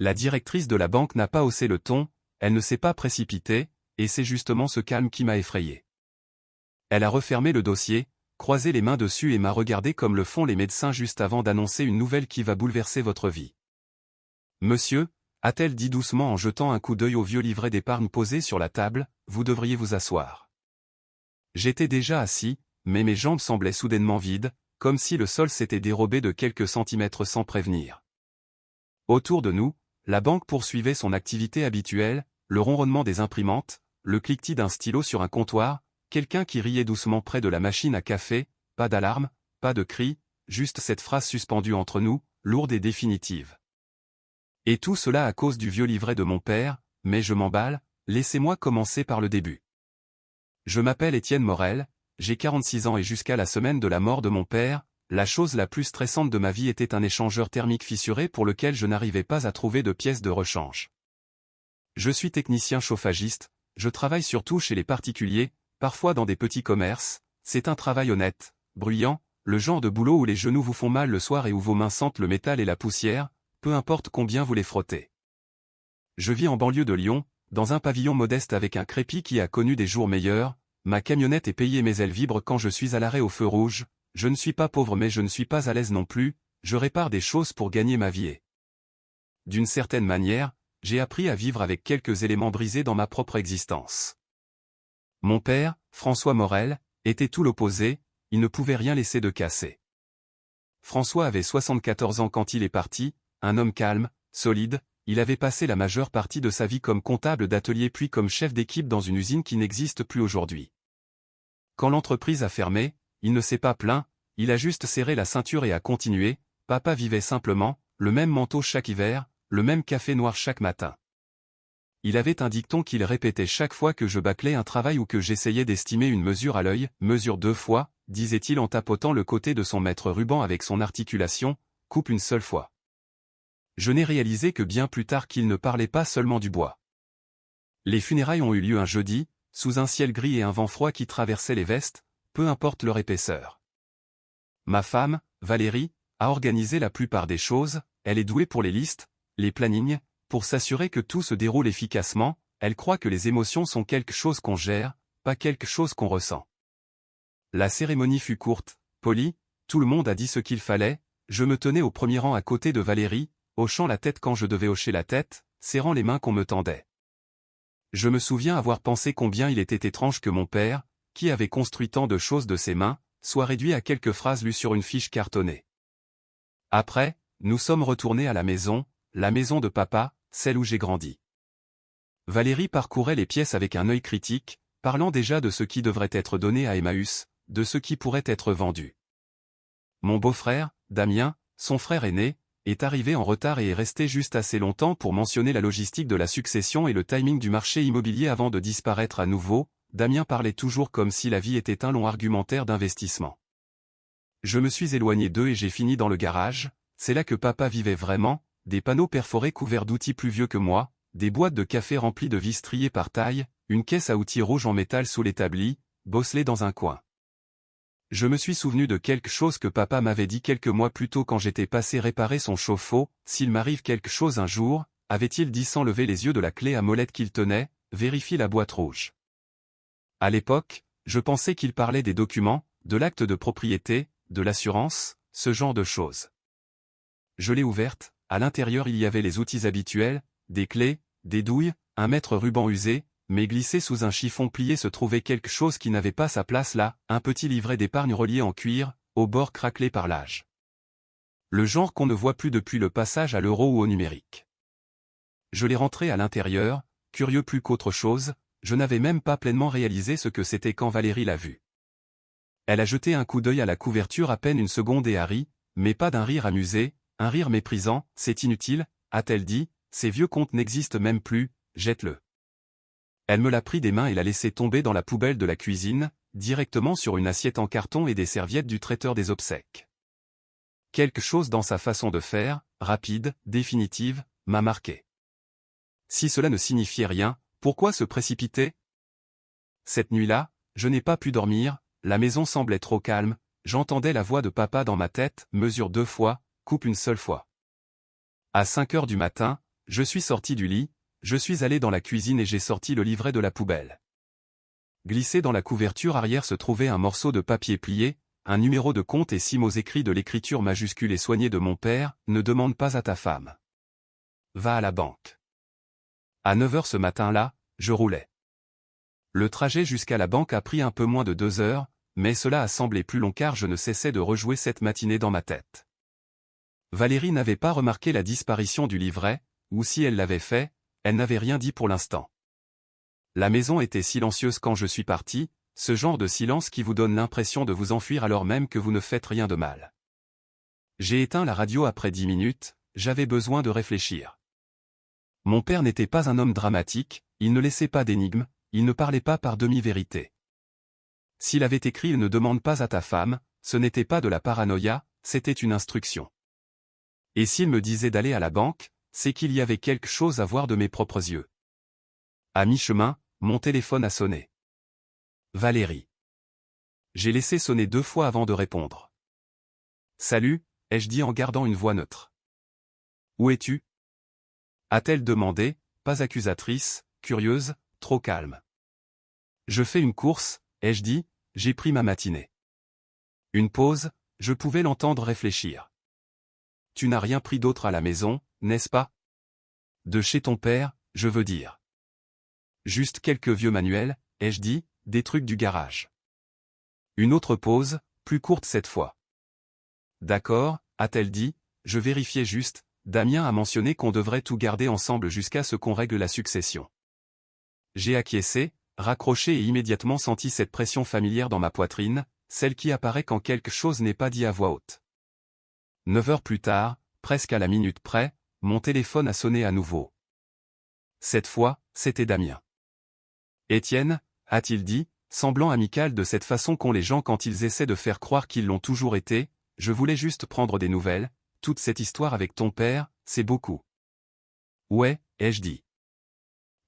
La directrice de la banque n'a pas haussé le ton, elle ne s'est pas précipitée, et c'est justement ce calme qui m'a effrayé. Elle a refermé le dossier, croisé les mains dessus et m'a regardé comme le font les médecins juste avant d'annoncer une nouvelle qui va bouleverser votre vie. Monsieur, a-t-elle dit doucement en jetant un coup d'œil au vieux livret d'épargne posé sur la table, vous devriez vous asseoir. J'étais déjà assis, mais mes jambes semblaient soudainement vides, comme si le sol s'était dérobé de quelques centimètres sans prévenir. Autour de nous, la banque poursuivait son activité habituelle, le ronronnement des imprimantes, le cliquetis d'un stylo sur un comptoir, quelqu'un qui riait doucement près de la machine à café, pas d'alarme, pas de cri, juste cette phrase suspendue entre nous, lourde et définitive. Et tout cela à cause du vieux livret de mon père, mais je m'emballe, laissez-moi commencer par le début. Je m'appelle Étienne Morel, j'ai 46 ans et jusqu'à la semaine de la mort de mon père, la chose la plus stressante de ma vie était un échangeur thermique fissuré pour lequel je n'arrivais pas à trouver de pièces de rechange. Je suis technicien chauffagiste, je travaille surtout chez les particuliers, parfois dans des petits commerces, c'est un travail honnête, bruyant, le genre de boulot où les genoux vous font mal le soir et où vos mains sentent le métal et la poussière, peu importe combien vous les frottez. Je vis en banlieue de Lyon, dans un pavillon modeste avec un crépi qui a connu des jours meilleurs, ma camionnette est payée mais elle vibre quand je suis à l'arrêt au feu rouge, je ne suis pas pauvre mais je ne suis pas à l'aise non plus, je répare des choses pour gagner ma vie et... D'une certaine manière, j'ai appris à vivre avec quelques éléments brisés dans ma propre existence. Mon père, François Morel, était tout l'opposé, il ne pouvait rien laisser de cassé. François avait 74 ans quand il est parti, un homme calme, solide, il avait passé la majeure partie de sa vie comme comptable d'atelier puis comme chef d'équipe dans une usine qui n'existe plus aujourd'hui. Quand l'entreprise a fermé, il ne s'est pas plaint, il a juste serré la ceinture et a continué, papa vivait simplement, le même manteau chaque hiver, le même café noir chaque matin. Il avait un dicton qu'il répétait chaque fois que je bâclais un travail ou que j'essayais d'estimer une mesure à l'œil, mesure 2 fois, disait-il en tapotant le côté de son mètre ruban avec son articulation, coupe une seule fois. Je n'ai réalisé que bien plus tard qu'il ne parlait pas seulement du bois. Les funérailles ont eu lieu un jeudi, sous un ciel gris et un vent froid qui traversait les vestes, peu importe leur épaisseur. Ma femme, Valérie, a organisé la plupart des choses, elle est douée pour les listes, les plannings, pour s'assurer que tout se déroule efficacement, elle croit que les émotions sont quelque chose qu'on gère, pas quelque chose qu'on ressent. La cérémonie fut courte, polie, tout le monde a dit ce qu'il fallait, je me tenais au premier rang à côté de Valérie, hochant la tête quand je devais hocher la tête, serrant les mains qu'on me tendait. Je me souviens avoir pensé combien il était étrange que mon père, qui avait construit tant de choses de ses mains, soit réduit à quelques phrases lues sur une fiche cartonnée. Après, nous sommes retournés à la maison de papa, celle où j'ai grandi. Valérie parcourait les pièces avec un œil critique, parlant déjà de ce qui devrait être donné à Emmaüs, de ce qui pourrait être vendu. Mon beau-frère, Damien, son frère aîné, est arrivé en retard et est resté juste assez longtemps pour mentionner la logistique de la succession et le timing du marché immobilier avant de disparaître à nouveau. Damien parlait toujours comme si la vie était un long argumentaire d'investissement. Je me suis éloigné d'eux et j'ai fini dans le garage, c'est là que papa vivait vraiment, des panneaux perforés couverts d'outils plus vieux que moi, des boîtes de café remplies de vis triées par taille, une caisse à outils rouge en métal sous l'établi, bosselée dans un coin. Je me suis souvenu de quelque chose que papa m'avait dit quelques mois plus tôt quand j'étais passé réparer son chauffe-eau, s'il m'arrive quelque chose un jour, avait-il dit sans lever les yeux de la clé à molette qu'il tenait, vérifie la boîte rouge. À l'époque, je pensais qu'il parlait des documents, de l'acte de propriété, de l'assurance, ce genre de choses. Je l'ai ouverte, à l'intérieur il y avait les outils habituels, des clés, des douilles, un mètre ruban usé, mais glissé sous un chiffon plié se trouvait quelque chose qui n'avait pas sa place là, un petit livret d'épargne relié en cuir, au bord craquelé par l'âge. Le genre qu'on ne voit plus depuis le passage à l'euro ou au numérique. Je l'ai rentré à l'intérieur, curieux plus qu'autre chose, je n'avais même pas pleinement réalisé ce que c'était quand Valérie l'a vu. Elle a jeté un coup d'œil à la couverture à peine une seconde et a ri, mais pas d'un rire amusé, un rire méprisant, c'est inutile, a-t-elle dit, ces vieux comptes n'existent même plus, jette-le. Elle me l'a pris des mains et l'a laissé tomber dans la poubelle de la cuisine, directement sur une assiette en carton et des serviettes du traiteur des obsèques. Quelque chose dans sa façon de faire, rapide, définitive, m'a marqué. Si cela ne signifiait rien, pourquoi se précipiter? Cette nuit-là, je n'ai pas pu dormir, la maison semblait trop calme, j'entendais la voix de papa dans ma tête, mesure 2 fois, coupe une seule fois. À 5 heures du matin, Je suis sorti du lit, je suis allé dans la cuisine et j'ai sorti le livret de la poubelle. Glissé dans la couverture arrière se trouvait un morceau de papier plié, un numéro de compte et 6 mots écrits de l'écriture majuscule et soignée de mon père, ne demande pas à ta femme. Va à la banque. À 9 heures ce matin-là, je roulais. Le trajet jusqu'à la banque a pris un peu moins de 2 heures, mais cela a semblé plus long car je ne cessais de rejouer cette matinée dans ma tête. Valérie n'avait pas remarqué la disparition du livret, ou si elle l'avait fait, elle n'avait rien dit pour l'instant. La maison était silencieuse quand je suis parti, ce genre de silence qui vous donne l'impression de vous enfuir alors même que vous ne faites rien de mal. J'ai éteint la radio après 10 minutes, j'avais besoin de réfléchir. Mon père n'était pas un homme dramatique, il ne laissait pas d'énigmes, il ne parlait pas par demi-vérité. S'il avait écrit « Ne demande pas à ta femme », ce n'était pas de la paranoïa, c'était une instruction. Et s'il me disait d'aller à la banque, c'est qu'il y avait quelque chose à voir de mes propres yeux. À mi-chemin, mon téléphone a sonné. Valérie. J'ai laissé sonner 2 fois avant de répondre. Salut, ai-je dit en gardant une voix neutre. Où es-tu? A-t-elle demandé, pas accusatrice, curieuse, trop calme. Je fais une course, ai-je dit, j'ai pris ma matinée. Une pause, je pouvais l'entendre réfléchir. Tu n'as rien pris d'autre à la maison, n'est-ce pas? De chez ton père, je veux dire. Juste quelques vieux manuels, ai-je dit, des trucs du garage. Une autre pause, plus courte cette fois. D'accord, a-t-elle dit, je vérifiais juste, Damien a mentionné qu'on devrait tout garder ensemble jusqu'à ce qu'on règle la succession. J'ai acquiescé, raccroché et immédiatement senti cette pression familière dans ma poitrine, celle qui apparaît quand quelque chose n'est pas dit à voix haute. 9 heures plus tard, presque à la minute près, mon téléphone a sonné à nouveau. Cette fois, c'était Damien. Étienne, a-t-il dit, semblant amical de cette façon qu'ont les gens quand ils essaient de faire croire qu'ils l'ont toujours été, je voulais juste prendre des nouvelles, toute cette histoire avec ton père, c'est beaucoup. Ouais, ai-je dit.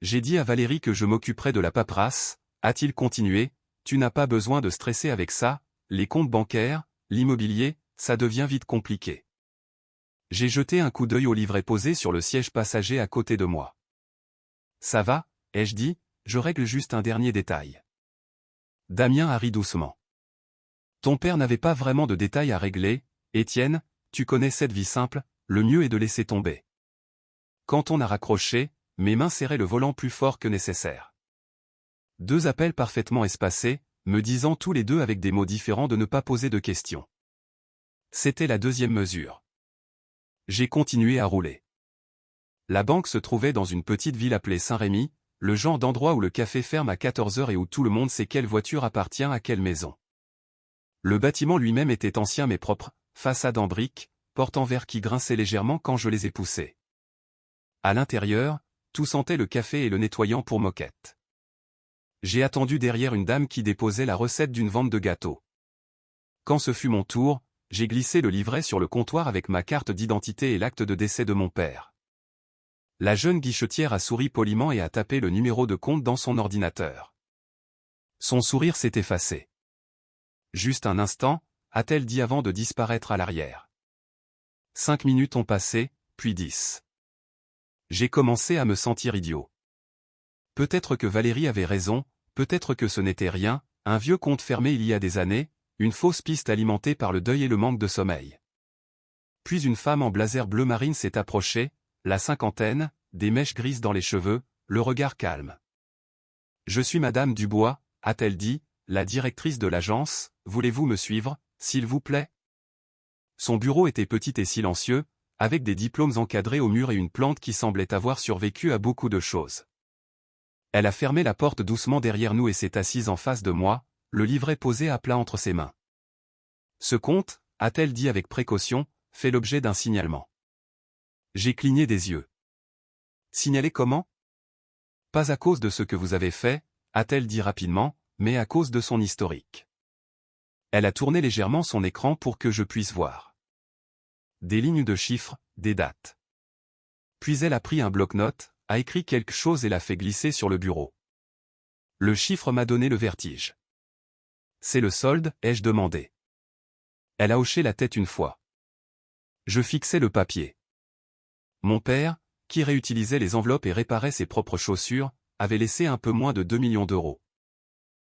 J'ai dit à Valérie que je m'occuperais de la paperasse, a-t-il continué, tu n'as pas besoin de stresser avec ça, les comptes bancaires, l'immobilier, ça devient vite compliqué. J'ai jeté un coup d'œil au livret posé sur le siège passager à côté de moi. Ça va, ai-je dit, je règle juste un dernier détail. Damien a ri doucement. Ton père n'avait pas vraiment de détails à régler, Étienne, tu connais cette vie simple, le mieux est de laisser tomber. Quand on a raccroché, mes mains serraient le volant plus fort que nécessaire. 2 appels parfaitement espacés, me disant tous les deux avec des mots différents de ne pas poser de questions. C'était la 2e mesure. J'ai continué à rouler. La banque se trouvait dans une petite ville appelée Saint-Rémy, le genre d'endroit où le café ferme à 14 heures et où tout le monde sait quelle voiture appartient à quelle maison. Le bâtiment lui-même était ancien mais propre, façade en briques, porte en verre qui grinçait légèrement quand je les ai poussées. À l'intérieur, tout sentait le café et le nettoyant pour moquette. J'ai attendu derrière une dame qui déposait la recette d'une vente de gâteaux. Quand ce fut mon tour, j'ai glissé le livret sur le comptoir avec ma carte d'identité et l'acte de décès de mon père. La jeune guichetière a souri poliment et a tapé le numéro de compte dans son ordinateur. Son sourire s'est effacé. Juste un instant, a-t-elle dit avant de disparaître à l'arrière. 5 minutes ont passé, puis 10. J'ai commencé à me sentir idiot. Peut-être que Valérie avait raison, peut-être que ce n'était rien, un vieux conte fermé il y a des années, une fausse piste alimentée par le deuil et le manque de sommeil. Puis une femme en blazer bleu marine s'est approchée, la cinquantaine, des mèches grises dans les cheveux, le regard calme. Je suis Madame Dubois, a-t-elle dit, la directrice de l'agence, voulez-vous me suivre, s'il vous plaît? Son bureau était petit et silencieux, avec des diplômes encadrés au mur et une plante qui semblait avoir survécu à beaucoup de choses. Elle a fermé la porte doucement derrière nous et s'est assise en face de moi, le livret posé à plat entre ses mains. Ce compte, a-t-elle dit avec précaution, fait l'objet d'un signalement. J'ai cligné des yeux. Signaler comment? Pas à cause de ce que vous avez fait, a-t-elle dit rapidement, mais à cause de son historique. Elle a tourné légèrement son écran pour que je puisse voir. Des lignes de chiffres, des dates. Puis elle a pris un bloc-notes, a écrit quelque chose et l'a fait glisser sur le bureau. Le chiffre m'a donné le vertige. C'est le solde, ai-je demandé. Elle a hoché la tête une fois. Je fixais le papier. Mon père, qui réutilisait les enveloppes et réparait ses propres chaussures, avait laissé un peu moins de 2 millions d'euros.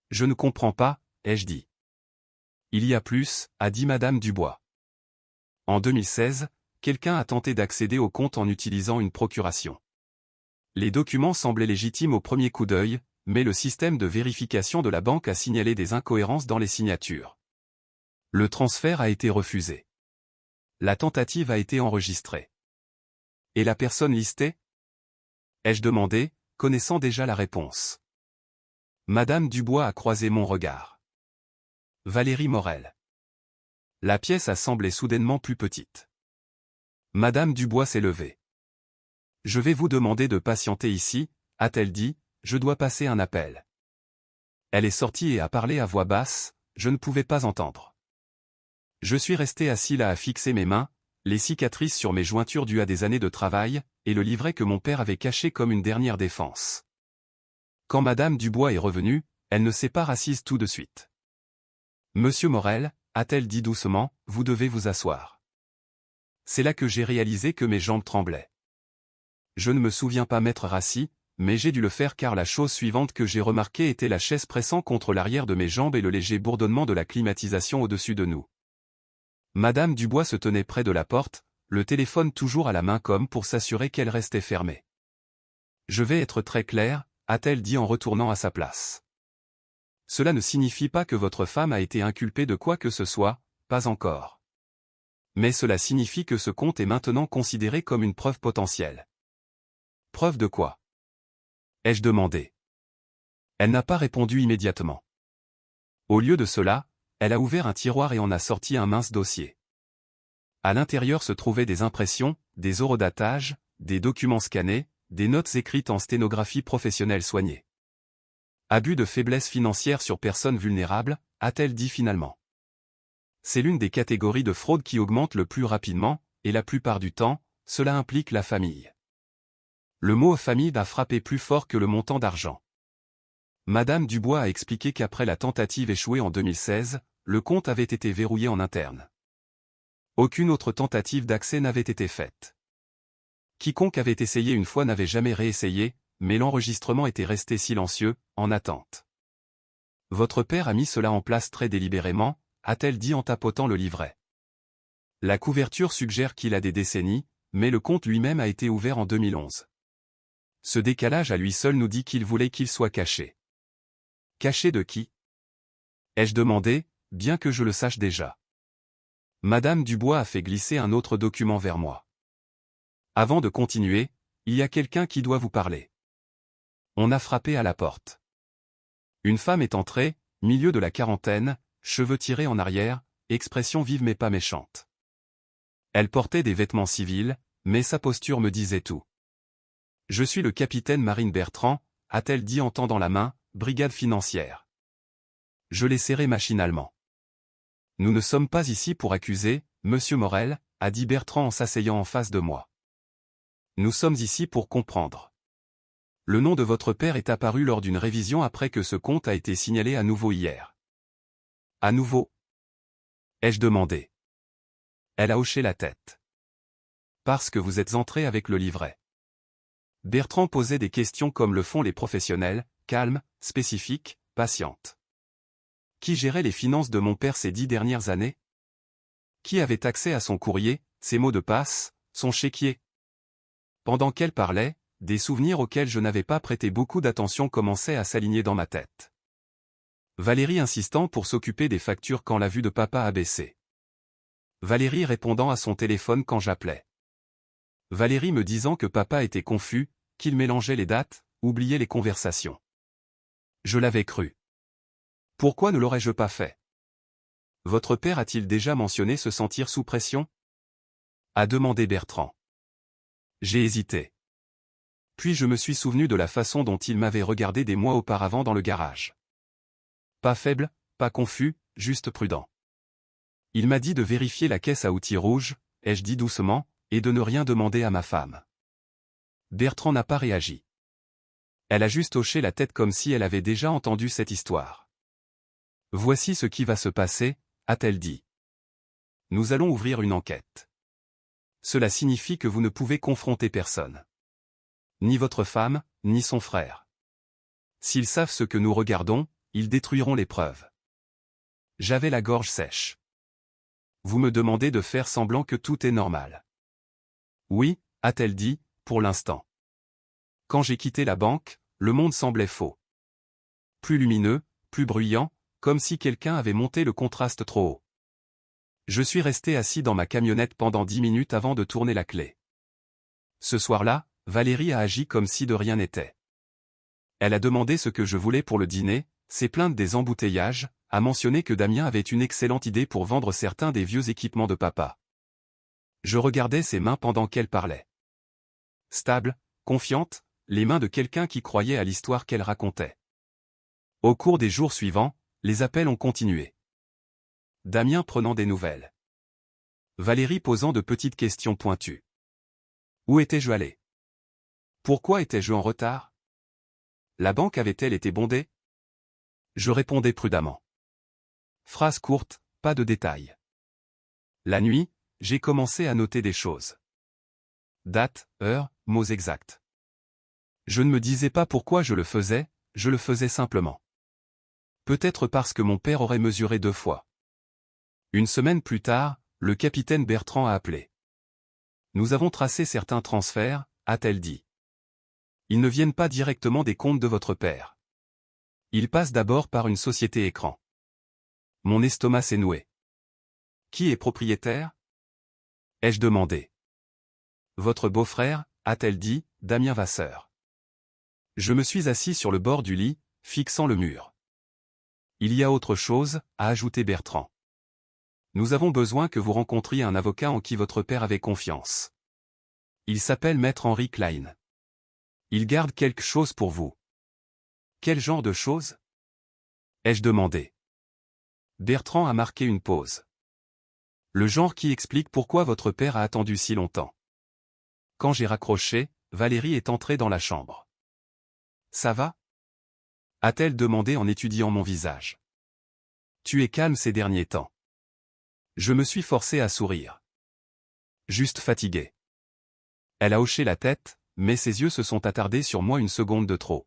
Je ne comprends pas, ai-je dit. Il y a plus, a dit Madame Dubois. En 2016, quelqu'un a tenté d'accéder au compte en utilisant une procuration. Les documents semblaient légitimes au premier coup d'œil, mais le système de vérification de la banque a signalé des incohérences dans les signatures. Le transfert a été refusé. La tentative a été enregistrée. Et la personne listée? Ai-je demandé, connaissant déjà la réponse. Madame Dubois a croisé mon regard. Valérie Morel. La pièce a semblé soudainement plus petite. Madame Dubois s'est levée. Je vais vous demander de patienter ici, a-t-elle dit, je dois passer un appel. Elle est sortie et a parlé à voix basse, je ne pouvais pas entendre. Je suis resté assis là à fixer mes mains, les cicatrices sur mes jointures dues à des années de travail, et le livret que mon père avait caché comme une dernière défense. Quand Madame Dubois est revenue, elle ne s'est pas rassise tout de suite. Monsieur Morel, a-t-elle dit doucement, vous devez vous asseoir. C'est là que j'ai réalisé que mes jambes tremblaient. Je ne me souviens pas m'être rassis, mais j'ai dû le faire car la chose suivante que j'ai remarquée était la chaise pressant contre l'arrière de mes jambes et le léger bourdonnement de la climatisation au-dessus de nous. Madame Dubois se tenait près de la porte, le téléphone toujours à la main comme pour s'assurer qu'elle restait fermée. Je vais être très claire, a-t-elle dit en retournant à sa place. Cela ne signifie pas que votre femme a été inculpée de quoi que ce soit, pas encore. Mais cela signifie que ce compte est maintenant considéré comme une preuve potentielle. Preuve de quoi? Ai-je demandé. Elle n'a pas répondu immédiatement. Au lieu de cela, elle a ouvert un tiroir et en a sorti un mince dossier. À l'intérieur se trouvaient des impressions, des horodatages, des documents scannés, des notes écrites en sténographie professionnelle soignée. Abus de faiblesse financière sur personnes vulnérables, a-t-elle dit finalement. C'est l'une des catégories de fraude qui augmente le plus rapidement, et la plupart du temps, cela implique la famille. Le mot famille a frappé plus fort que le montant d'argent. Madame Dubois a expliqué qu'après la tentative échouée en 2016, le compte avait été verrouillé en interne. Aucune autre tentative d'accès n'avait été faite. Quiconque avait essayé une fois n'avait jamais réessayé, mais l'enregistrement était resté silencieux, en attente. Votre père a mis cela en place très délibérément, a-t-elle dit en tapotant le livret. La couverture suggère qu'il a des décennies, mais le compte lui-même a été ouvert en 2011. Ce décalage à lui seul nous dit qu'il voulait qu'il soit caché. Caché de qui? Ai-je demandé, bien que je le sache déjà. Madame Dubois a fait glisser un autre document vers moi. Avant de continuer, il y a quelqu'un qui doit vous parler. On a frappé à la porte. Une femme est entrée, milieu de la quarantaine, cheveux tirés en arrière, expression vive mais pas méchante. Elle portait des vêtements civils, mais sa posture me disait tout. Je suis le capitaine Marine Bertrand, a-t-elle dit en tendant la main, brigade financière. Je l'ai serré machinalement. Nous ne sommes pas ici pour accuser, monsieur Morel, a dit Bertrand en s'asseyant en face de moi. Nous sommes ici pour comprendre. Le nom de votre père est apparu lors d'une révision après que ce compte a été signalé à nouveau hier. À nouveau? Ai-je demandé. Elle a hoché la tête. Parce que vous êtes entré avec le livret. Bertrand posait des questions comme le font les professionnels, calmes, spécifiques, patientes. Qui gérait les finances de mon père ces 10 dernières années? Qui avait accès à son courrier, ses mots de passe, son chéquier? Pendant qu'elle parlait, des souvenirs auxquels je n'avais pas prêté beaucoup d'attention commençaient à s'aligner dans ma tête. Valérie insistant pour s'occuper des factures quand la vue de papa a baissé. Valérie répondant à son téléphone quand j'appelais. Valérie me disant que papa était confus, qu'il mélangeait les dates, oubliait les conversations. Je l'avais cru. Pourquoi ne l'aurais-je pas fait? Votre père a-t-il déjà mentionné se sentir sous pression? A demandé Bertrand. J'ai hésité. Puis je me suis souvenu de la façon dont il m'avait regardé des mois auparavant dans le garage. Pas faible, pas confus, juste prudent. Il m'a dit de vérifier la caisse à outils rouge, ai-je dit doucement, et de ne rien demander à ma femme. Bertrand n'a pas réagi. Elle a juste hoché la tête comme si elle avait déjà entendu cette histoire. Voici ce qui va se passer, a-t-elle dit. Nous allons ouvrir une enquête. Cela signifie que vous ne pouvez confronter personne. Ni votre femme, ni son frère. S'ils savent ce que nous regardons, ils détruiront les preuves. J'avais la gorge sèche. Vous me demandez de faire semblant que tout est normal. Oui, a-t-elle dit, pour l'instant. Quand j'ai quitté la banque, le monde semblait faux. Plus lumineux, plus bruyant, comme si quelqu'un avait monté le contraste trop haut. Je suis resté assis dans ma camionnette pendant 10 minutes avant de tourner la clé. Ce soir-là, Valérie a agi comme si de rien n'était. Elle a demandé ce que je voulais pour le dîner, s'est plainte des embouteillages, a mentionné que Damien avait une excellente idée pour vendre certains des vieux équipements de papa. Je regardais ses mains pendant qu'elle parlait. Stable, confiante, les mains de quelqu'un qui croyait à l'histoire qu'elle racontait. Au cours des jours suivants, les appels ont continué. Damien prenant des nouvelles. Valérie posant de petites questions pointues. Où étais-je allé? Pourquoi étais-je en retard? La banque avait-elle été bondée? Je répondais prudemment. Phrase courte, pas de détails. La nuit, j'ai commencé à noter des choses. Date, heure, mots exacts. Je ne me disais pas pourquoi je le faisais simplement. Peut-être parce que mon père aurait mesuré 2 fois. Une semaine plus tard, le capitaine Bertrand a appelé. Nous avons tracé certains transferts, a-t-elle dit. Ils ne viennent pas directement des comptes de votre père. Ils passent d'abord par une société écran. Mon estomac s'est noué. Qui est propriétaire? Ai-je demandé. Votre beau-frère, a-t-elle dit, Damien Vasseur. Je me suis assis sur le bord du lit, fixant le mur. Il y a autre chose, a ajouté Bertrand. Nous avons besoin que vous rencontriez un avocat en qui votre père avait confiance. Il s'appelle Maître Henry Klein. Il garde quelque chose pour vous. Quel genre de chose? Ai-je demandé. Bertrand a marqué une pause. Le genre qui explique pourquoi votre père a attendu si longtemps. Quand j'ai raccroché, Valérie est entrée dans la chambre. Ça va? A-t-elle demandé en étudiant mon visage. Tu es calme ces derniers temps. Je me suis forcé à sourire. Juste fatigué. Elle a hoché la tête, mais ses yeux se sont attardés sur moi une seconde de trop.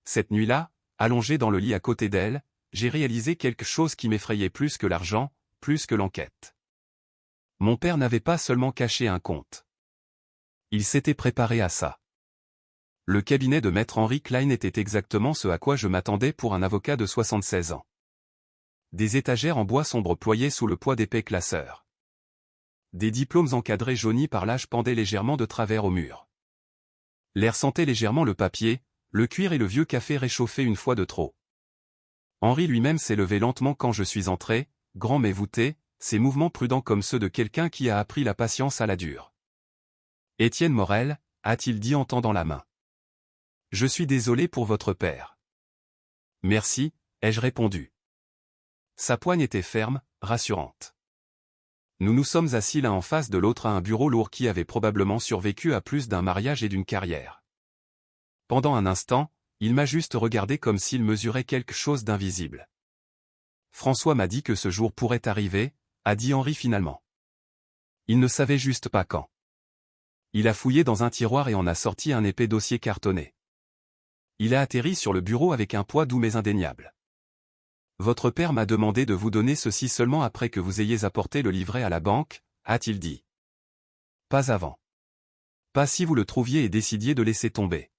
Cette nuit-là, allongé dans le lit à côté d'elle, j'ai réalisé quelque chose qui m'effrayait plus que l'argent, plus que l'enquête. Mon père n'avait pas seulement caché un compte. Il s'était préparé à ça. Le cabinet de Maître Henry Klein était exactement ce à quoi je m'attendais pour un avocat de 76 ans. Des étagères en bois sombre ployées sous le poids d'épais classeurs. Des diplômes encadrés jaunis par l'âge pendaient légèrement de travers au mur. L'air sentait légèrement le papier, le cuir et le vieux café réchauffé une fois de trop. Henri lui-même s'est levé lentement quand je suis entré, grand mais voûté, ses mouvements prudents comme ceux de quelqu'un qui a appris la patience à la dure. « Étienne Morel » a-t-il dit en tendant la main. « Je suis désolé pour votre père. »« Merci » ai-je répondu. Sa poigne était ferme, rassurante. Nous nous sommes assis l'un en face de l'autre à un bureau lourd qui avait probablement survécu à plus d'un mariage et d'une carrière. Pendant un instant, il m'a juste regardé comme s'il mesurait quelque chose d'invisible. François m'a dit que ce jour pourrait arriver, a dit Henri finalement. Il ne savait juste pas quand. Il a fouillé dans un tiroir et en a sorti un épais dossier cartonné. Il a atterri sur le bureau avec un poids doux mais indéniable. Votre père m'a demandé de vous donner ceci seulement après que vous ayez apporté le livret à la banque, a-t-il dit. Pas avant. Pas si vous le trouviez et décidiez de laisser tomber.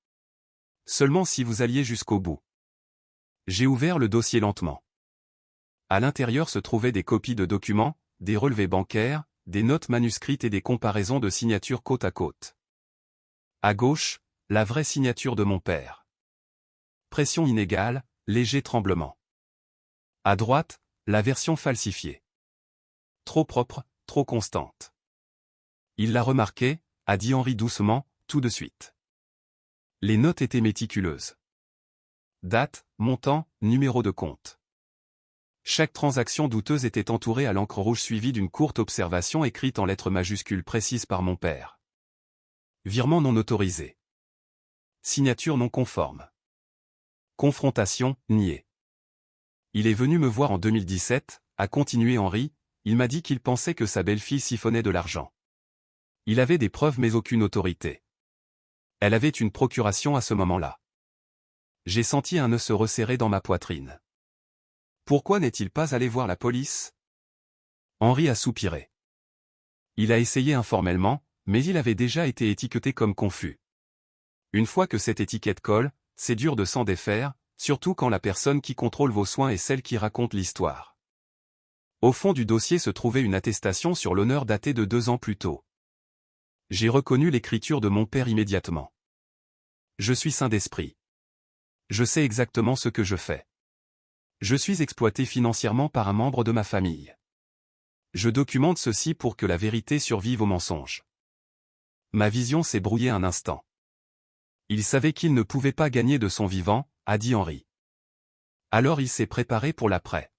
Seulement si vous alliez jusqu'au bout. J'ai ouvert le dossier lentement. À l'intérieur se trouvaient des copies de documents, des relevés bancaires, des notes manuscrites et des comparaisons de signatures côte à côte. À gauche, la vraie signature de mon père. Pression inégale, léger tremblement. À droite, la version falsifiée. Trop propre, trop constante. Il l'a remarqué, a dit Henri doucement, tout de suite. Les notes étaient méticuleuses. Date, montant, numéro de compte. Chaque transaction douteuse était entourée à l'encre rouge suivie d'une courte observation écrite en lettres majuscules précises par mon père. Virement non autorisé. Signature non conforme. Confrontation, niée. Il est venu me voir en 2017, a continué Henri, il m'a dit qu'il pensait que sa belle-fille siphonnait de l'argent. Il avait des preuves mais aucune autorité. Elle avait une procuration à ce moment-là. J'ai senti un nœud se resserrer dans ma poitrine. Pourquoi n'est-il pas allé voir la police? Henri a soupiré. Il a essayé informellement, mais il avait déjà été étiqueté comme confus. Une fois que cette étiquette colle, c'est dur de s'en défaire, surtout quand la personne qui contrôle vos soins est celle qui raconte l'histoire. Au fond du dossier se trouvait une attestation sur l'honneur datée de 2 ans plus tôt. J'ai reconnu l'écriture de mon père immédiatement. Je suis sain d'esprit. Je sais exactement ce que je fais. Je suis exploité financièrement par un membre de ma famille. Je documente ceci pour que la vérité survive au mensonge. Ma vision s'est brouillée un instant. Il savait qu'il ne pouvait pas gagner de son vivant, a dit Henri. Alors il s'est préparé pour l'après.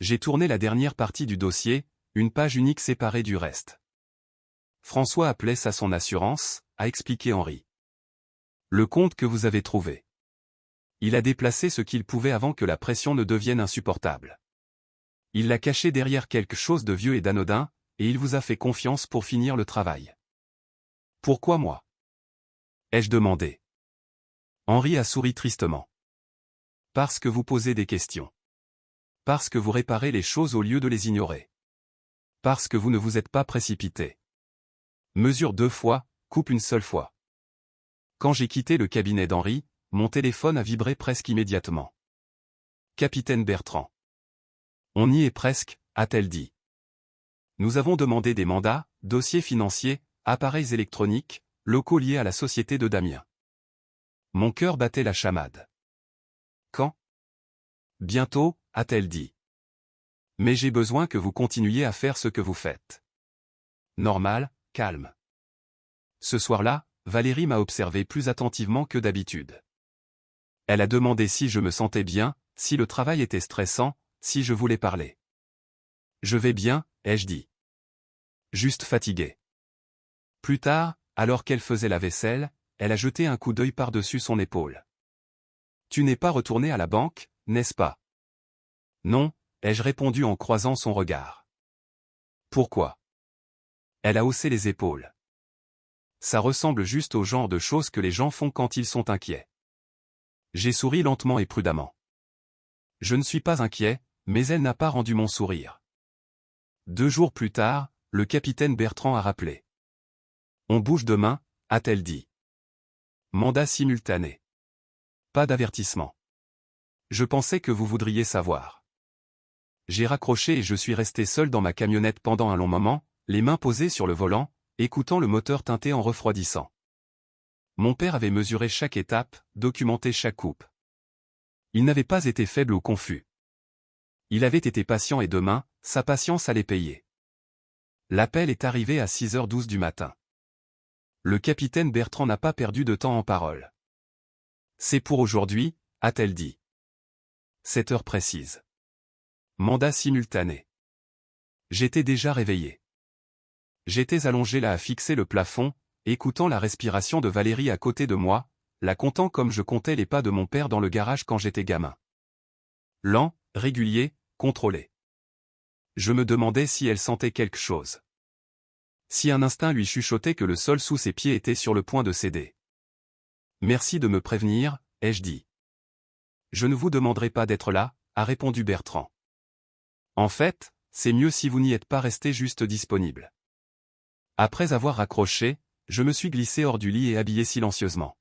J'ai tourné la dernière partie du dossier, une page unique séparée du reste. François appelait ça son assurance, a expliqué Henri. Le compte que vous avez trouvé. Il a déplacé ce qu'il pouvait avant que la pression ne devienne insupportable. Il l'a caché derrière quelque chose de vieux et d'anodin, et il vous a fait confiance pour finir le travail. Pourquoi moi? Ai-je demandé. Henri a souri tristement. Parce que vous posez des questions. Parce que vous réparez les choses au lieu de les ignorer. Parce que vous ne vous êtes pas précipité. Mesure 2 fois, coupe une seule fois. Quand j'ai quitté le cabinet d'Henri, mon téléphone a vibré presque immédiatement. Capitaine Bertrand. On y est presque, a-t-elle dit. Nous avons demandé des mandats, dossiers financiers, appareils électroniques, locaux liés à la société de Damien. Mon cœur battait la chamade. Quand? Bientôt, a-t-elle dit. Mais j'ai besoin que vous continuiez à faire ce que vous faites. Normal, calme. Ce soir-là, Valérie m'a observé plus attentivement que d'habitude. Elle a demandé si je me sentais bien, si le travail était stressant, si je voulais parler. Je vais bien, ai-je dit. Juste fatigué. Plus tard, alors qu'elle faisait la vaisselle, elle a jeté un coup d'œil par-dessus son épaule. Tu n'es pas retourné à la banque, n'est-ce pas? Non, ai-je répondu en croisant son regard. Pourquoi? Elle a haussé les épaules. Ça ressemble juste au genre de choses que les gens font quand ils sont inquiets. J'ai souri lentement et prudemment. Je ne suis pas inquiet, mais elle n'a pas rendu mon sourire. 2 jours plus tard, le capitaine Bertrand a rappelé. On bouge demain, a-t-elle dit. Mandat simultané. Pas d'avertissement. Je pensais que vous voudriez savoir. J'ai raccroché et je suis resté seul dans ma camionnette pendant un long moment, les mains posées sur le volant, écoutant le moteur teinter en refroidissant. Mon père avait mesuré chaque étape, documenté chaque coupe. Il n'avait pas été faible ou confus. Il avait été patient et demain, sa patience allait payer. L'appel est arrivé à 6h12 du matin. Le capitaine Bertrand n'a pas perdu de temps en paroles. C'est pour aujourd'hui, a-t-elle dit. 7 heures précises. Mandat simultané. J'étais déjà réveillé. J'étais allongé là à fixer le plafond, écoutant la respiration de Valérie à côté de moi, la comptant comme je comptais les pas de mon père dans le garage quand j'étais gamin. Lent, régulier, contrôlé. Je me demandais si elle sentait quelque chose. Si un instinct lui chuchotait que le sol sous ses pieds était sur le point de céder. Merci de me prévenir, ai-je dit. Je ne vous demanderai pas d'être là, a répondu Bertrand. En fait, c'est mieux si vous n'y êtes pas resté juste disponible. Après avoir raccroché, je me suis glissé hors du lit et habillé silencieusement.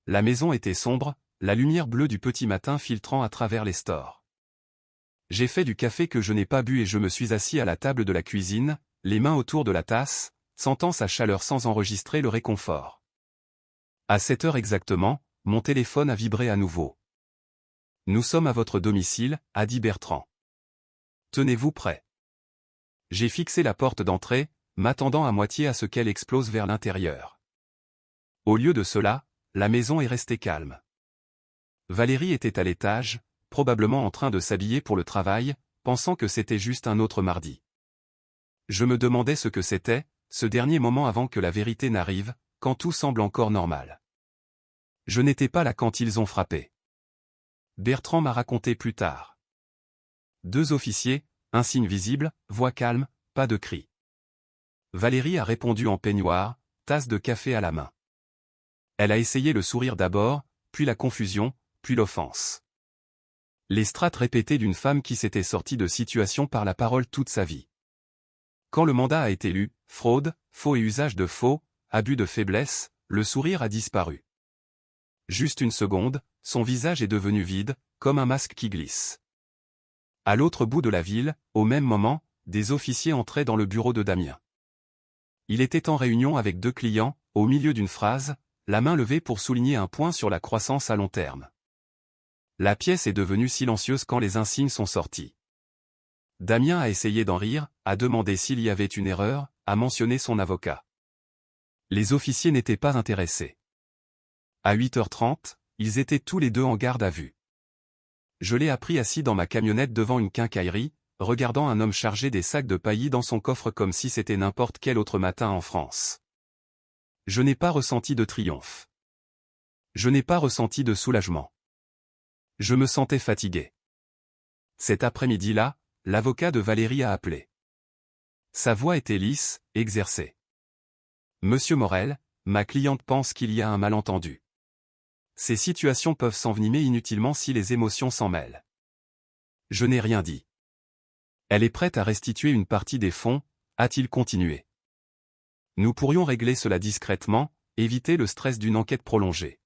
La maison était sombre, la lumière bleue du petit matin filtrant à travers les stores. J'ai fait du café que je n'ai pas bu et je me suis assis à la table de la cuisine, les mains autour de la tasse, sentant sa chaleur sans enregistrer le réconfort. À 7 heures exactement, mon téléphone a vibré à nouveau. Nous sommes à votre domicile, a dit Bertrand. Tenez-vous prêt. J'ai fixé la porte d'entrée, m'attendant à moitié à ce qu'elle explose vers l'intérieur. Au lieu de cela, la maison est restée calme. Valérie était à l'étage, probablement en train de s'habiller pour le travail, pensant que c'était juste un autre mardi. Je me demandais ce que c'était, ce dernier moment avant que la vérité n'arrive, quand tout semble encore normal. Je n'étais pas là quand ils ont frappé. Bertrand m'a raconté plus tard. 2 officiers, un signe visible, voix calme, pas de cri. Valérie a répondu en peignoir, tasse de café à la main. Elle a essayé le sourire d'abord, puis la confusion, puis l'offense. Les strates répétées d'une femme qui s'était sortie de situation par la parole toute sa vie. Quand le mandat a été lu, fraude, faux et usage de faux, abus de faiblesse, le sourire a disparu. Juste une seconde, son visage est devenu vide, comme un masque qui glisse. À l'autre bout de la ville, au même moment, des officiers entraient dans le bureau de Damien. Il était en réunion avec 2 clients, au milieu d'une phrase, la main levée pour souligner un point sur la croissance à long terme. La pièce est devenue silencieuse quand les insignes sont sortis. Damien a essayé d'en rire, a demandé s'il y avait une erreur, a mentionné son avocat. Les officiers n'étaient pas intéressés. À 8h30, ils étaient tous les deux en garde à vue. Je l'ai appris assis dans ma camionnette devant une quincaillerie, regardant un homme charger des sacs de paillis dans son coffre comme si c'était n'importe quel autre matin en France. Je n'ai pas ressenti de triomphe. Je n'ai pas ressenti de soulagement. Je me sentais fatigué. Cet après-midi-là, l'avocat de Valérie a appelé. Sa voix était lisse, exercée. « Monsieur Morel, ma cliente pense qu'il y a un malentendu. Ces situations peuvent s'envenimer inutilement si les émotions s'en mêlent. » Je n'ai rien dit. Elle est prête à restituer une partie des fonds, a-t-il continué. Nous pourrions régler cela discrètement, éviter le stress d'une enquête prolongée.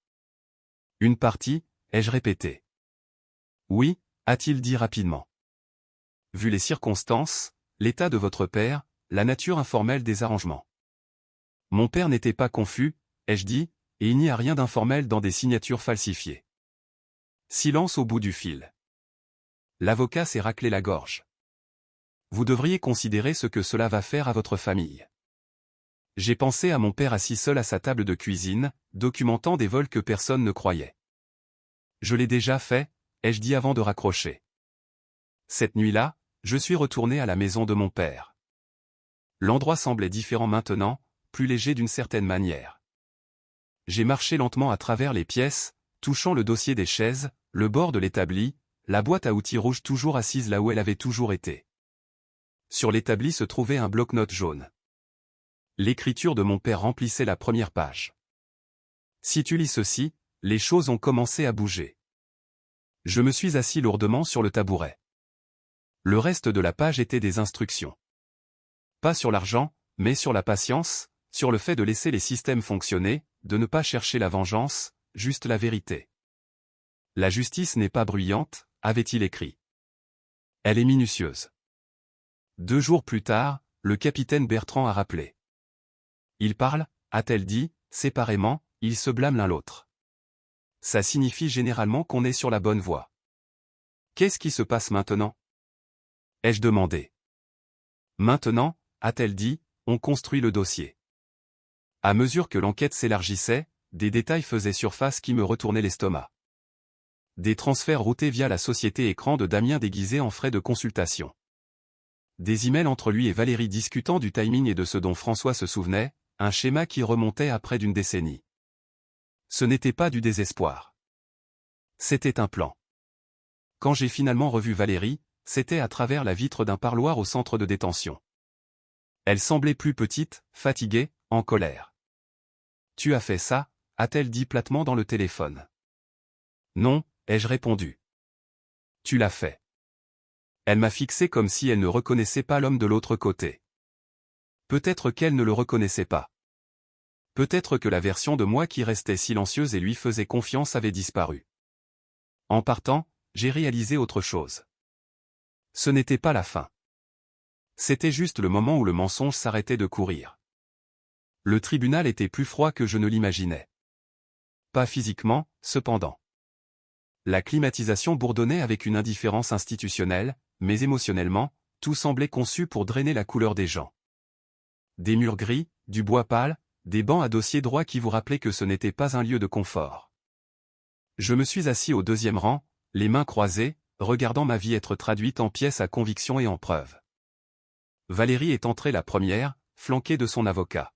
Une partie, ai-je répété. Oui, a-t-il dit rapidement. Vu les circonstances, l'état de votre père, la nature informelle des arrangements. Mon père n'était pas confus, ai-je dit, et il n'y a rien d'informel dans des signatures falsifiées. Silence au bout du fil. L'avocat s'est raclé la gorge. Vous devriez considérer ce que cela va faire à votre famille. J'ai pensé à mon père assis seul à sa table de cuisine, documentant des vols que personne ne croyait. Je l'ai déjà fait, ai-je dit avant de raccrocher. Cette nuit-là, je suis retourné à la maison de mon père. L'endroit semblait différent maintenant, plus léger d'une certaine manière. J'ai marché lentement à travers les pièces, touchant le dossier des chaises, le bord de l'établi, la boîte à outils rouge toujours assise là où elle avait toujours été. Sur l'établi se trouvait un bloc-notes jaune. L'écriture de mon père remplissait la première page. Si tu lis ceci, les choses ont commencé à bouger. Je me suis assis lourdement sur le tabouret. Le reste de la page était des instructions. Pas sur l'argent, mais sur la patience, sur le fait de laisser les systèmes fonctionner, de ne pas chercher la vengeance, juste la vérité. La justice n'est pas bruyante, avait-il écrit. Elle est minutieuse. 2 jours plus tard, le capitaine Bertrand a rappelé. Ils parlent, a-t-elle dit, séparément, ils se blâment l'un l'autre. Ça signifie généralement qu'on est sur la bonne voie. Qu'est-ce qui se passe maintenant? Ai-je demandé. Maintenant, a-t-elle dit, on construit le dossier. À mesure que l'enquête s'élargissait, des détails faisaient surface qui me retournaient l'estomac. Des transferts routés via la société écran de Damien déguisés en frais de consultation. Des emails entre lui et Valérie discutant du timing et de ce dont François se souvenait, un schéma qui remontait à près d'une décennie. Ce n'était pas du désespoir. C'était un plan. Quand j'ai finalement revu Valérie, c'était à travers la vitre d'un parloir au centre de détention. Elle semblait plus petite, fatiguée, en colère. « Tu as fait ça ?» a-t-elle dit platement dans le téléphone. « Non », ai-je répondu. « Tu l'as fait. » Elle m'a fixé comme si elle ne reconnaissait pas l'homme de l'autre côté. Peut-être qu'elle ne le reconnaissait pas. Peut-être que la version de moi qui restait silencieuse et lui faisait confiance avait disparu. En partant, j'ai réalisé autre chose. Ce n'était pas la fin. C'était juste le moment où le mensonge s'arrêtait de courir. Le tribunal était plus froid que je ne l'imaginais. Pas physiquement, cependant. La climatisation bourdonnait avec une indifférence institutionnelle, mais émotionnellement, tout semblait conçu pour drainer la couleur des gens. Des murs gris, du bois pâle, des bancs à dossier droit qui vous rappelaient que ce n'était pas un lieu de confort. Je me suis assis au 2e rang, les mains croisées, regardant ma vie être traduite en pièces à conviction et en preuve. Valérie est entrée la première, flanquée de son avocat.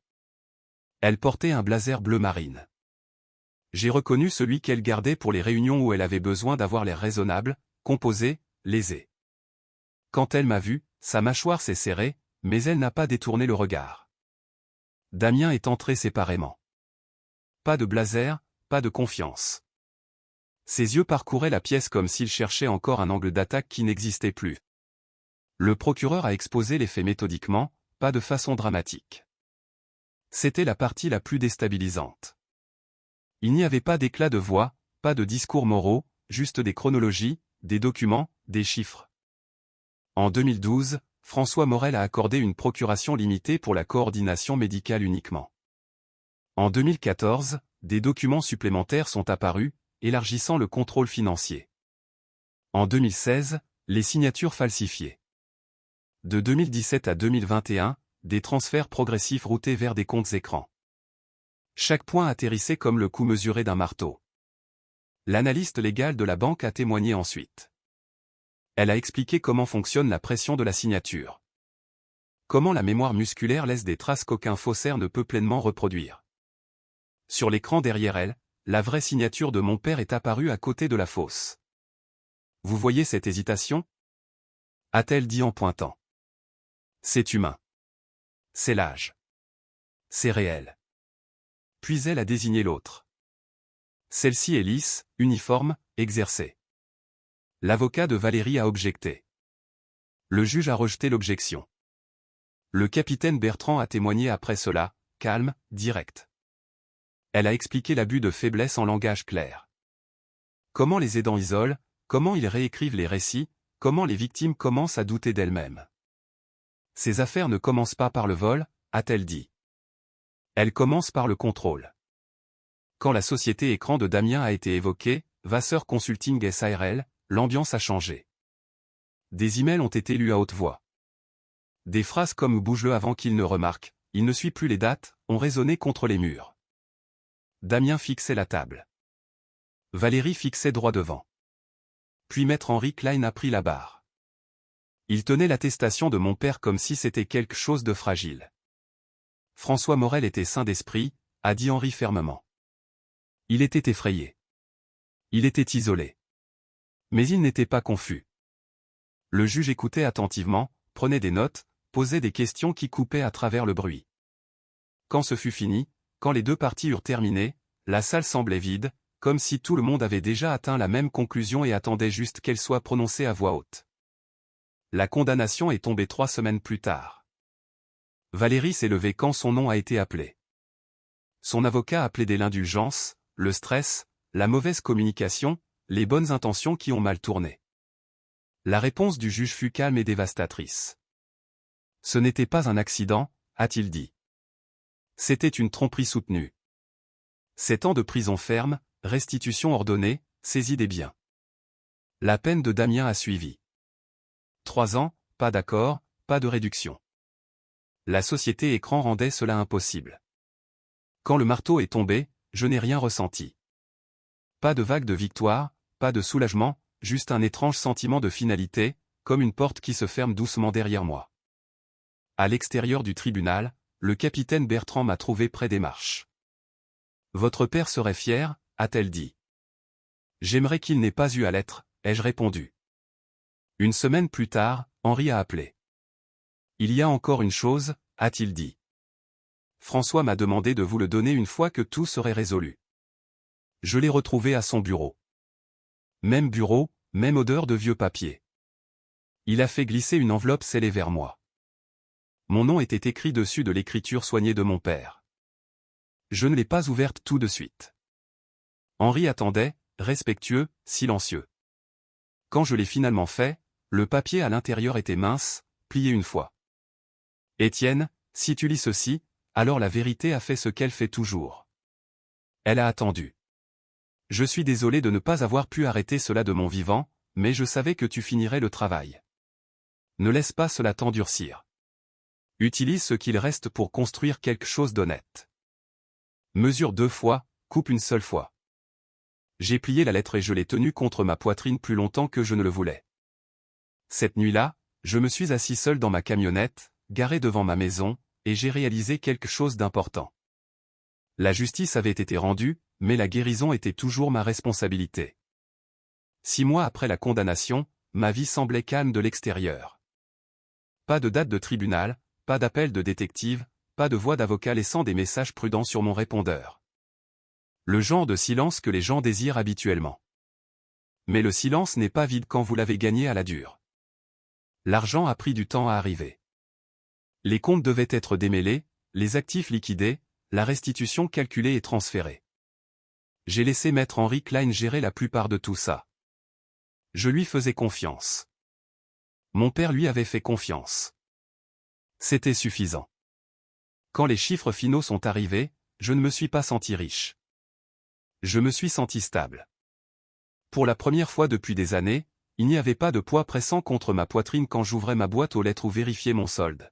Elle portait un blazer bleu marine. J'ai reconnu celui qu'elle gardait pour les réunions où elle avait besoin d'avoir l'air raisonnable, composé, lésé. Quand elle m'a vu, sa mâchoire s'est serrée, mais elle n'a pas détourné le regard. Damien est entré séparément. pas de blazer, pas de confiance. Ses yeux parcouraient la pièce comme s'il cherchait encore un angle d'attaque qui n'existait plus. Le procureur a exposé les faits méthodiquement, pas de façon dramatique. C'était la partie la plus déstabilisante. Il n'y avait pas d'éclat de voix, pas de discours moraux, juste des chronologies, des documents, des chiffres. En 2012, François Morel a accordé une procuration limitée pour la coordination médicale uniquement. En 2014, des documents supplémentaires sont apparus, élargissant le contrôle financier. En 2016, les signatures falsifiées. De 2017 à 2021, des transferts progressifs routés vers des comptes écrans. Chaque point atterrissait comme le coup mesuré d'un marteau. L'analyste légal de la banque a témoigné ensuite. Elle a expliqué comment fonctionne la pression de la signature. Comment la mémoire musculaire laisse des traces qu'aucun faussaire ne peut pleinement reproduire. Sur l'écran derrière elle, la vraie signature de mon père est apparue à côté de la fausse. Vous voyez cette hésitation ? A-t-elle dit en pointant. C'est humain. C'est l'âge. C'est réel. Puis elle a désigné l'autre. Celle-ci est lisse, uniforme, exercée. L'avocat de Valérie a objecté. Le juge a rejeté l'objection. Le capitaine Bertrand a témoigné après cela, calme, direct. Elle a expliqué l'abus de faiblesse en langage clair. Comment les aidants isolent, comment ils réécrivent les récits, comment les victimes commencent à douter d'elles-mêmes. Ces affaires ne commencent pas par le vol, a-t-elle dit. Elles commencent par le contrôle. Quand la société écran de Damien a été évoquée, Vasseur Consulting SARL, l'ambiance a changé. Des emails ont été lus à haute voix. Des phrases comme « bouge-le avant qu'il ne remarque »,« il ne suit plus les dates » ont résonné contre les murs. Damien fixait la table. Valérie fixait droit devant. Puis maître Henri Klein a pris la barre. Il tenait l'attestation de mon père comme si c'était quelque chose de fragile. François Morel était sain d'esprit, a dit Henri fermement. Il était effrayé. Il était isolé. Mais il n'était pas confus. Le juge écoutait attentivement, prenait des notes, posait des questions qui coupaient à travers le bruit. Quand ce fut fini, quand les deux parties eurent terminé, la salle semblait vide, comme si tout le monde avait déjà atteint la même conclusion et attendait juste qu'elle soit prononcée à voix haute. La condamnation est tombée 3 semaines plus tard. Valérie s'est levée quand son nom a été appelé. Son avocat a plaidé l'indulgence, le stress, la mauvaise communication, les bonnes intentions qui ont mal tourné. La réponse du juge fut calme et dévastatrice. Ce n'était pas un accident, a-t-il dit. C'était une tromperie soutenue. 7 ans de prison ferme, restitution ordonnée, saisie des biens. La peine de Damien a suivi. 3 ans, pas d'accord, pas de réduction. La société écran rendait cela impossible. Quand le marteau est tombé, je n'ai rien ressenti. Pas de vague de victoire, pas de soulagement, juste un étrange sentiment de finalité, comme une porte qui se ferme doucement derrière moi. À l'extérieur du tribunal, le capitaine Bertrand m'a trouvé près des marches. Votre père serait fier, a-t-elle dit. J'aimerais qu'il n'ait pas eu à l'être, ai-je répondu. Une semaine plus tard, Henri a appelé. Il y a encore une chose, a-t-il dit. François m'a demandé de vous le donner une fois que tout serait résolu. Je l'ai retrouvé à son bureau. Même bureau, même odeur de vieux papier. Il a fait glisser une enveloppe scellée vers moi. Mon nom était écrit dessus de l'écriture soignée de mon père. Je ne l'ai pas ouverte tout de suite. Henri attendait, respectueux, silencieux. Quand je l'ai finalement fait, le papier à l'intérieur était mince, plié une fois. Étienne, si tu lis ceci, alors la vérité a fait ce qu'elle fait toujours. Elle a attendu. Je suis désolé de ne pas avoir pu arrêter cela de mon vivant, mais je savais que tu finirais le travail. Ne laisse pas cela t'endurcir. Utilise ce qu'il reste pour construire quelque chose d'honnête. Mesure 2 fois, coupe une seule fois. J'ai plié la lettre et je l'ai tenue contre ma poitrine plus longtemps que je ne le voulais. Cette nuit-là, je me suis assis seul dans ma camionnette, garé devant ma maison, et j'ai réalisé quelque chose d'important. La justice avait été rendue, mais la guérison était toujours ma responsabilité. 6 mois après la condamnation, ma vie semblait calme de l'extérieur. Pas de date de tribunal, pas d'appel de détective, pas de voix d'avocat laissant des messages prudents sur mon répondeur. Le genre de silence que les gens désirent habituellement. Mais le silence n'est pas vide quand vous l'avez gagné à la dure. L'argent a pris du temps à arriver. Les comptes devaient être démêlés, les actifs liquidés, la restitution calculée et transférée. J'ai laissé maître Henry Klein gérer la plupart de tout ça. Je lui faisais confiance. Mon père lui avait fait confiance. C'était suffisant. Quand les chiffres finaux sont arrivés, je ne me suis pas senti riche. Je me suis senti stable. Pour la première fois depuis des années, il n'y avait pas de poids pressant contre ma poitrine quand j'ouvrais ma boîte aux lettres ou vérifiais mon solde.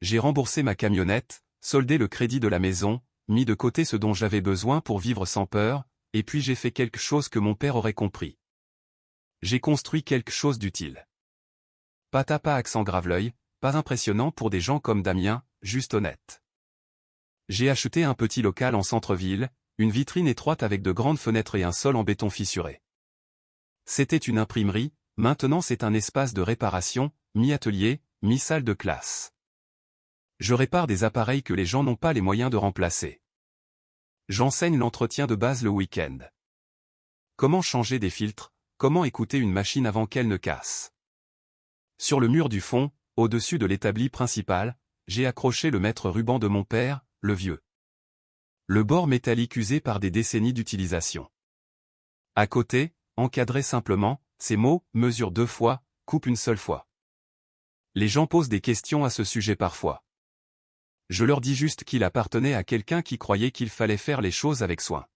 J'ai remboursé ma camionnette, soldé le crédit de la maison, mis de côté ce dont j'avais besoin pour vivre sans peur, et puis j'ai fait quelque chose que mon père aurait compris. J'ai construit quelque chose d'utile. Pas accent grave-l'œil, pas impressionnant pour des gens comme Damien, juste honnête. J'ai acheté un petit local en centre-ville, une vitrine étroite avec de grandes fenêtres et un sol en béton fissuré. C'était une imprimerie, maintenant c'est un espace de réparation, mi-atelier, mi-salle de classe. Je répare des appareils que les gens n'ont pas les moyens de remplacer. J'enseigne l'entretien de base le week-end. Comment changer des filtres, comment écouter une machine avant qu'elle ne casse. Sur le mur du fond, au-dessus de l'établi principal, j'ai accroché le maître ruban de mon père, le vieux. Le bord métallique usé par des décennies d'utilisation. À côté, encadré simplement, ces mots, mesure 2 fois, coupe une seule fois. Les gens posent des questions à ce sujet parfois. Je leur dis juste qu'il appartenait à quelqu'un qui croyait qu'il fallait faire les choses avec soin.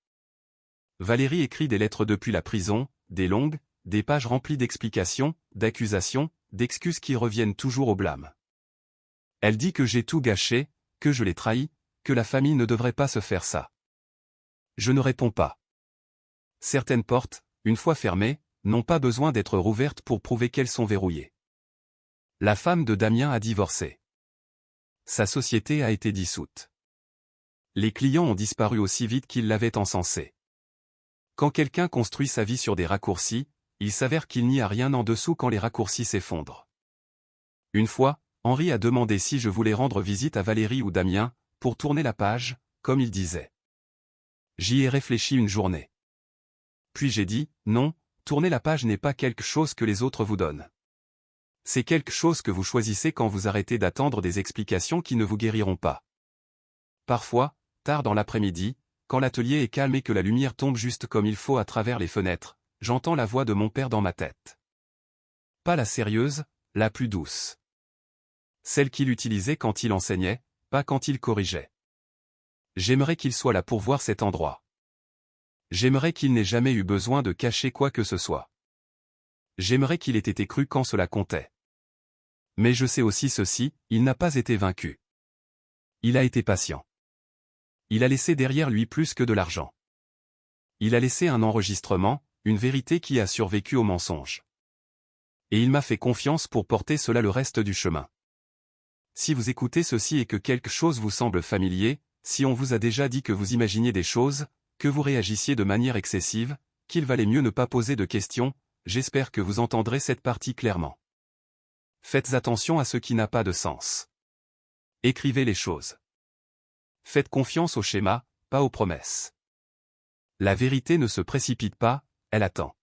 Valérie écrit des lettres depuis la prison, des longues, des pages remplies d'explications, d'accusations, d'excuses qui reviennent toujours au blâme. Elle dit que j'ai tout gâché, que je l'ai trahi, que la famille ne devrait pas se faire ça. Je ne réponds pas. Certaines portes, une fois fermées, n'ont pas besoin d'être rouvertes pour prouver qu'elles sont verrouillées. La femme de Damien a divorcé. Sa société a été dissoute. Les clients ont disparu aussi vite qu'ils l'avaient encensé. Quand quelqu'un construit sa vie sur des raccourcis, il s'avère qu'il n'y a rien en dessous quand les raccourcis s'effondrent. Une fois, Henri a demandé si je voulais rendre visite à Valérie ou Damien, pour tourner la page, comme il disait. J'y ai réfléchi une journée. Puis j'ai dit, non, tourner la page n'est pas quelque chose que les autres vous donnent. C'est quelque chose que vous choisissez quand vous arrêtez d'attendre des explications qui ne vous guériront pas. Parfois, tard dans l'après-midi, quand l'atelier est calme et que la lumière tombe juste comme il faut à travers les fenêtres, j'entends la voix de mon père dans ma tête. Pas la sérieuse, la plus douce. Celle qu'il utilisait quand il enseignait, pas quand il corrigeait. J'aimerais qu'il soit là pour voir cet endroit. J'aimerais qu'il n'ait jamais eu besoin de cacher quoi que ce soit. J'aimerais qu'il ait été cru quand cela comptait. Mais je sais aussi ceci, il n'a pas été vaincu. Il a été patient. Il a laissé derrière lui plus que de l'argent. Il a laissé un enregistrement, une vérité qui a survécu au mensonge. Et il m'a fait confiance pour porter cela le reste du chemin. Si vous écoutez ceci et que quelque chose vous semble familier, si on vous a déjà dit que vous imaginiez des choses, que vous réagissiez de manière excessive, qu'il valait mieux ne pas poser de questions, j'espère que vous entendrez cette partie clairement. Faites attention à ce qui n'a pas de sens. Écrivez les choses. Faites confiance au schéma, pas aux promesses. La vérité ne se précipite pas, elle attend.